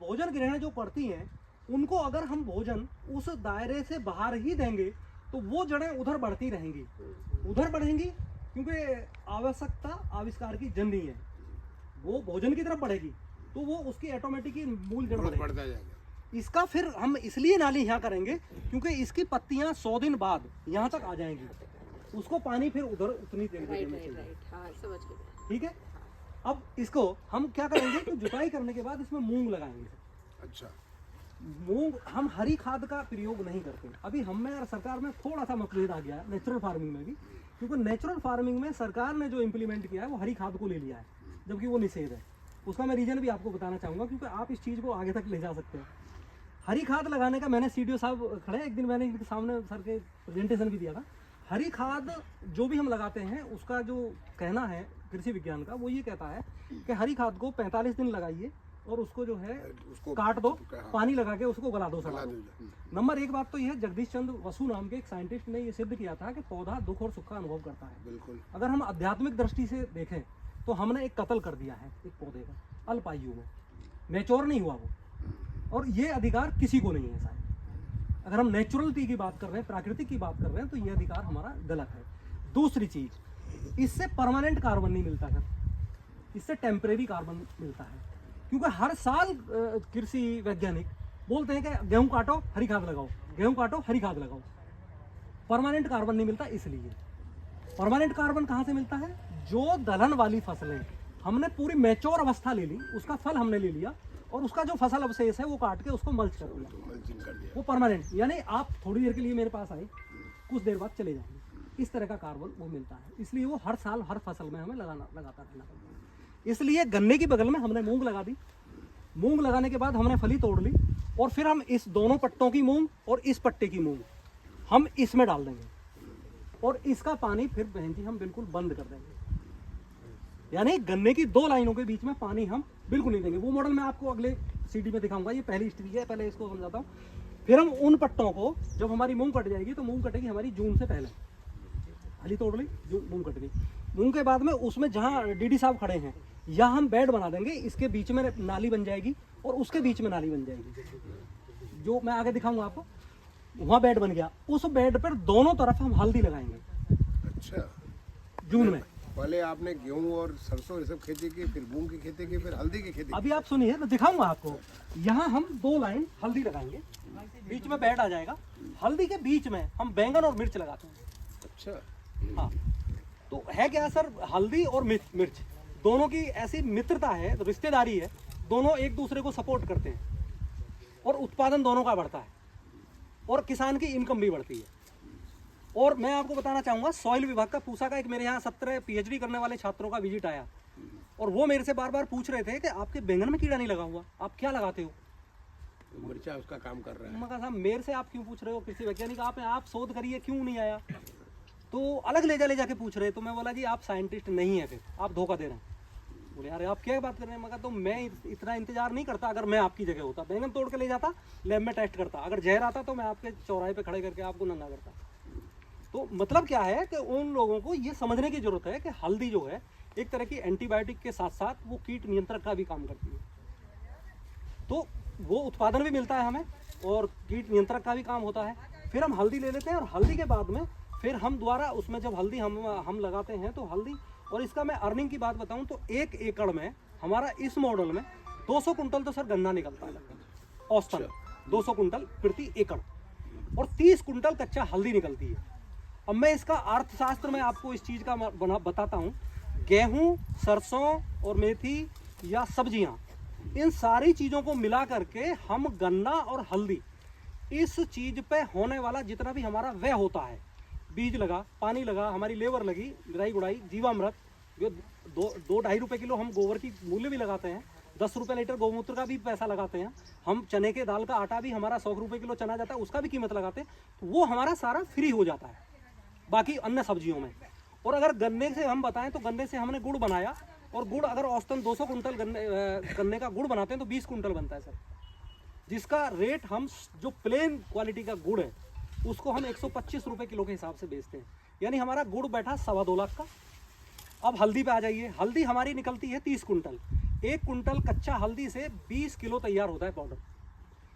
भोजन ग्रहण जो करती हैं उनको अगर हम भोजन उस दायरे से बाहर ही देंगे तो वो जड़ें उधर बढ़ती रहेंगी, उधर बढ़ेंगी, क्योंकि आवश्यकता आविष्कार की जननी है, वो भोजन की तरफ बढ़ेगी तो वो उसकी ऑटोमेटिक ही मूल जड़ बढ़ता जाएगा। इसका फिर हम इसलिए नाली यहाँ करेंगे क्योंकि इसकी पत्तियाँ 100 दिन बाद यहाँ तक आ जाएंगी, उसको पानी फिर उधर उतनी देर में चाहिए। ठीक है, अब इसको हम क्या करेंगे कि जुताई करने के बाद इसमें मूंग लगाएंगे। अच्छा, मूंग हम हरी खाद का प्रयोग नहीं करते। अभी हमें और सरकार में थोड़ा सा मतभेद आ गया है नेचुरल फार्मिंग में भी, क्योंकि नेचुरल फार्मिंग में सरकार ने जो इम्प्लीमेंट किया है वो हरी खाद को ले लिया है, जबकि वो निषेध है। उसका मैं रीजन भी आपको बताना चाहूँगा, क्योंकि आप इस चीज़ को आगे तक ले जा सकते हो। हरी खाद लगाने का मैंने CDO साहब खड़े, एक दिन मैंने इनके सामने सर के प्रेजेंटेशन भी दिया था। हरी खाद जो भी हम लगाते हैं उसका जो कहना है कृषि विज्ञान का, वो ये कहता है कि हरी खाद को 45 दिन लगाइए और उसको जो है उसको काट दो, पानी लगा के उसको गला दो, सड़ा दो। नंबर एक बात तो यह है, जगदीश चंद्र वसु नाम के एक साइंटिस्ट ने ये सिद्ध किया था कि पौधा दुख और सुख का अनुभव करता है। बिल्कुल। अगर हम आध्यात्मिक दृष्टि से देखें तो हमने एक कत्ल कर दिया है एक पौधे का, अल्पायु में, मैच्योर नहीं हुआ वो, और ये अधिकार किसी को नहीं है शायद। अगर हम नेचुरलिटी की बात कर रहे हैं, प्राकृतिक की बात कर रहे हैं, तो ये अधिकार हमारा गलत है। दूसरी चीज, इससे परमानेंट कार्बन नहीं मिलता है, इससे टेम्परेरी कार्बन मिलता है, क्योंकि हर साल कृषि वैज्ञानिक बोलते हैं कि गेहूं काटो हरी खाद लगाओ, गेहूं काटो हरी खाद लगाओ, परमानेंट कार्बन नहीं मिलता। इसलिए परमानेंट कार्बन कहाँ से मिलता है? जो दलहन वाली फसलें हमने पूरी मैच्योर अवस्था ले ली, उसका फल हमने ले लिया और उसका जो फसल अवशेष है वो काट के उसको मल्च कर दिया, वो परमानेंट। यानी आप थोड़ी देर के लिए मेरे पास आए, कुछ देर बाद चले जाएंगे, इस तरह का कार्बन वो मिलता है। इसलिए वो हर साल हर फसल में हमें लगाता रहना पड़ता है। इसलिए गन्ने की बगल में हमने मूंग लगा दी, मूंग लगाने के बाद हमने फली तोड़ ली और फिर हम इस दोनों पट्टों की मूंग और इस पट्टे की मूंग हम इसमें डाल देंगे और इसका पानी फिर बहन जी हम बिल्कुल बंद कर देंगे। यानी गन्ने की 2 लाइनों के बीच में पानी हम बिल्कुल नहीं देंगे। वो मॉडल मैं आपको अगले CD में दिखाऊंगा, ये पहली स्टेज है, पहले इसको समझाता हूँ। फिर हम उन पट्टों को, जब हमारी मूंग कट जाएगी तो मूंग कटेगी हमारी जून से पहले, हली तोड़ ली, मूंग कट गई। मूंग के बाद में उसमें जहाँ DD साहब खड़े हैं यहाँ हम बेड बना देंगे, इसके बीच में नाली बन जाएगी और उसके बीच में नाली बन जाएगी, जो मैं आगे दिखाऊंगा आपको। वहाँ बेड बन गया, उस बेड पर दोनों तरफ हम हल्दी लगाएंगे। अच्छा, जून में। पहले आपने गेहूं और सरसों ये सब खेती की, फिर मूंग की खेती की, फिर हल्दी की खेती। अभी आप सुनिए, मैं दिखाऊंगा आपको। यहाँ हम 2 लाइन हल्दी लगाएंगे, बीच में बेड आ जाएगा, हल्दी के बीच में हम बैंगन और मिर्च लगाते हैं। अच्छा, हाँ। तो है क्या सर, हल्दी और मिर्च दोनों की ऐसी मित्रता है, रिश्तेदारी है, दोनों एक दूसरे को सपोर्ट करते हैं और उत्पादन दोनों का बढ़ता है और किसान की इनकम भी बढ़ती है। और मैं आपको बताना चाहूँगा, सॉइल विभाग का पूसा का एक मेरे यहाँ 17 PhD करने वाले छात्रों का विजिट आया और वो मेरे से बार बार पूछ रहे थे कि आपके बैंगन में कीड़ा नहीं लगा हुआ, आप क्या लगाते हो? मिर्चा उसका काम कर रहा है। मैं कहा साहब मेरे से आप क्यों पूछ रहे हो, कृषि वैज्ञानिक आप शोध करिए, क्यों नहीं आया? तो अलग ले जाके पूछ रहे। तो मैं बोला जी आप साइंटिस्ट नहीं है, फिर आप धोखा दे रहे हैं। बोले यार आप क्या बात कर रहे हैं? मगर तो मैं इतना इंतजार नहीं करता, अगर मैं आपकी जगह होता बैंगन तोड़ के ले जाता, लैब में टेस्ट करता, अगर जहर आता तो मैं आपके चौराहे पे खड़े करके आपको नंगा करता। तो मतलब क्या है कि उन लोगों को ये समझने की जरूरत है कि हल्दी जो है एक तरह की एंटीबायोटिक के साथ साथ वो कीट नियंत्रक का भी काम करती है, तो वो उत्पादन भी मिलता है हमें और कीट नियंत्रक का भी काम होता है। फिर हम हल्दी ले लेते हैं और हल्दी के बाद में फिर हम दोबारा उसमें जब हल्दी हम लगाते हैं तो हल्दी, और इसका मैं अर्निंग की बात बताऊं तो 1 एकड़ में हमारा इस मॉडल में 200 कुंटल तो सर गन्ना निकलता है लगभग औसतन, 200 कुंटल प्रति एकड़, और 30 कुंटल कच्चा हल्दी निकलती है। अब मैं इसका अर्थशास्त्र में आपको इस चीज़ का बताता हूँ। गेहूँ, सरसों और मेथी या सब्जियाँ, इन सारी चीज़ों को मिला करके हम गन्ना और हल्दी, इस चीज़ पे होने वाला जितना भी हमारा व्यय होता है, बीज लगा, पानी लगा, हमारी लेबर लगी, निराई गुड़ाई, जीवामृत, जो 2-2.5 रुपये किलो हम गोबर की मूल्य भी लगाते हैं, 10 रुपये लीटर गौमूत्र का भी पैसा लगाते हैं, हम चने के दाल का आटा भी हमारा 100 रुपये किलो चना जाता है, उसका भी कीमत लगाते हैं, तो वो हमारा सारा फ्री हो जाता है बाकी अन्य सब्जियों में। और अगर गन्ने से हम बताएं तो गन्ने से हमने गुड़ बनाया, और गुड़ अगर औसतन 200 कुंटल गन्ने का गुड़ बनाते हैं तो 20 कुंटल बनता है सर, जिसका रेट हम जो प्लेन क्वालिटी का गुड़ है उसको हम 125 रुपये किलो के हिसाब से बेचते हैं। यानी हमारा गुड़ बैठा 2.25 लाख का। अब हल्दी पे आ जाइए, हल्दी हमारी निकलती है 30 कुंटल। 1 कुंटल कच्चा हल्दी से 20 किलो तैयार होता है पाउडर।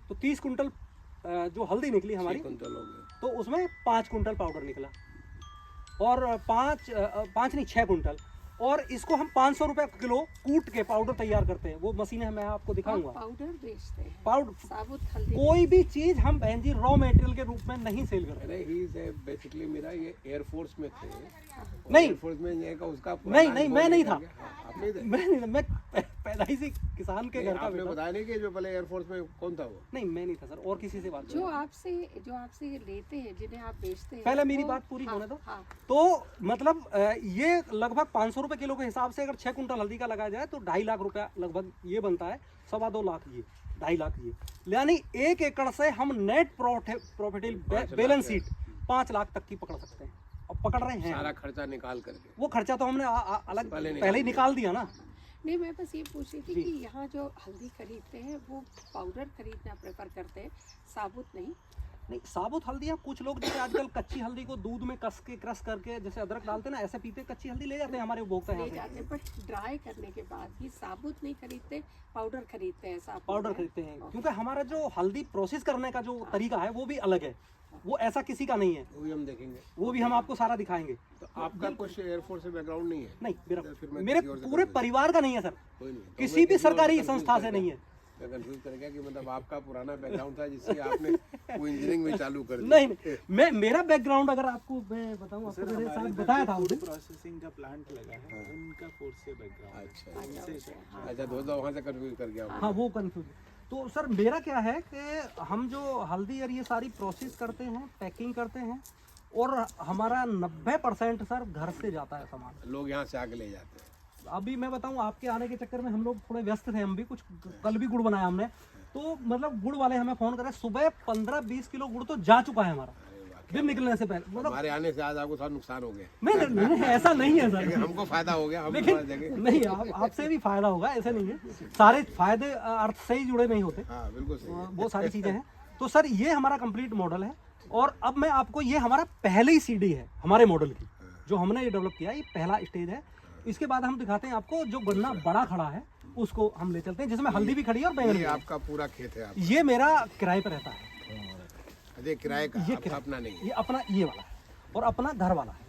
तो 30 कुंटल जो हल्दी निकली हमारी, 6 कुंटल हो गए। तो उसमें 5 कुंटल पाउडर निकला, और 5 नहीं 6 कुंटल। और इसको हम 500 रुपए किलो कूट के पाउडर तैयार करते हैं। वो मशीनें मैं आपको दिखाऊंगा। पाउडर बेचते हैं, पाउडर, साबुत हल्दी। कोई भी चीज हम बहन जी रॉ मटेरियल के रूप में नहीं सेल करते। अरे ही से बेसिकली मेरा ये एयरफोर्स में थे। नहीं। एयरफोर्स में ये का उसका नहीं, मैं नहीं था। आप नहीं थे? मैं पैदाइशी किसान के घर का आपने बेटा। बताया नहीं कि जो पहले एयरफोर्स में कौन था वो? नहीं, मैं नहीं था सर, और किसी से बात जो करो। आपसे ये लेते हैं, जिन्हें आप बेचते हैं, पहले मेरी वो- बात पूरी होने दो। हाँ, तो मतलब ये लगभग 500 रुपए किलो के हिसाब से अगर 6 कुंटल हल्दी का लगाया जाए तो 2.5 लाख रुपया लगभग ये बनता है। 2.25 लाख ये, 2.5 लाख ये, यानी 1 एकड़ से हम net profit balance sheet 5 lakh तक की पकड़ सकते हैं, और पकड़ रहे हैं। सारा खर्चा निकाल करके। वो खर्चा तो हमने अलग पहले पहले ही निकाल दिया ना। नहीं, मैं बस ये पूछ रही थी जी। कि यहाँ जो हल्दी खरीदते हैं वो पाउडर खरीदना प्रेफर करते हैं, साबुत नहीं। नहीं, साबुत हल्दियाँ कुछ लोग जैसे आजकल कच्ची हल्दी को दूध में कस के क्रश करके जैसे अदरक डालते हैं ना, ऐसे पीते कच्ची हल्दी ले जाते हैं हमारे उपभोक्ता ले यहाँ जाते से। हैं, बट ड्राई करने के बाद भी साबुत नहीं खरीदते, पाउडर खरीदते हैं। ऐसा पाउडर खरीदते हैं, क्योंकि हमारा जो हल्दी प्रोसेस करने का जो तरीका है वो भी अलग है, वो ऐसा किसी का नहीं है। वो भी हम देखेंगे। वो भी हम आपको सारा दिखाएंगे। तो आपका कुछ एयरफोर्स से बैकग्राउंड नहीं है? नहीं, फिर मैं मेरे किसी और से पूरे करूँगा। परिवार का नहीं है सर, कोई नहीं। तो किसी मैं भी किसी और सरकारी confuse संस्था कर से गया। नहीं है। मैं कंफ्यूज कर गया कि मतलब आपका पुराना बैकग्राउंड था जिससे आपने वो इंजीनियरिंग में चालू कर दी। नहीं, मेरा बैकग्राउंड अगर आपको मैं बताऊं, आपको मेरे साथ बताया था उस दिन। प्रोसेसिंग का प्लांट लगा है, उनका फोर्स से बैकग्राउंड। अच्छा अच्छा, दो वहाँ से कंफ्यूज कर गया हूँ। हाँ, वो कंफ्यूज। तो सर मेरा क्या है कि हम जो हल्दी और ये सारी प्रोसेस करते हैं, पैकिंग करते हैं, और हमारा 90% सर घर से जाता है सामान। लोग यहाँ से आके ले जाते हैं। अभी मैं बताऊं, आपके आने के चक्कर में हम लोग थोड़े व्यस्त थे, हम भी कुछ कल भी गुड़ बनाया हमने, तो मतलब गुड़ वाले हमें फोन करे, सुबह 15-20 किलो गुड़ तो जा चुका है हमारा दिन निकलने से पहले। मतलब हमारे आने से आज आपको सारा नुकसान हो गया। नहीं, ऐसा नहीं है लेकिन सर। हमको फायदा हो गया, हम लेकिन थोड़ा जगह। नहीं, आपसे भी फायदा होगा, ऐसे नहीं है। सारे फायदे अर्थ से ही जुड़े नहीं होते, हाँ बिल्कुल सही है। वो सारी चीजें हैं। तो सर ये हमारा कंप्लीट मॉडल है, और अब मैं आपको, ये हमारा पहले ही सीडी है हमारे मॉडल की, जो हमने ये डेवलप किया, ये पहला स्टेज है। इसके बाद हम दिखाते हैं आपको जो गन्ना बड़ा खड़ा है, उसको हम ले चलते हैं, जिसमें हल्दी भी खड़ी है और बैंगन भी ये है। आपका पूरा खेत है आप? ये मेरा किराए पे रहता है, अरे किराए का, ये आपका अपना नहीं है? ये अपना ये वाला है, और अपना घर वाला है।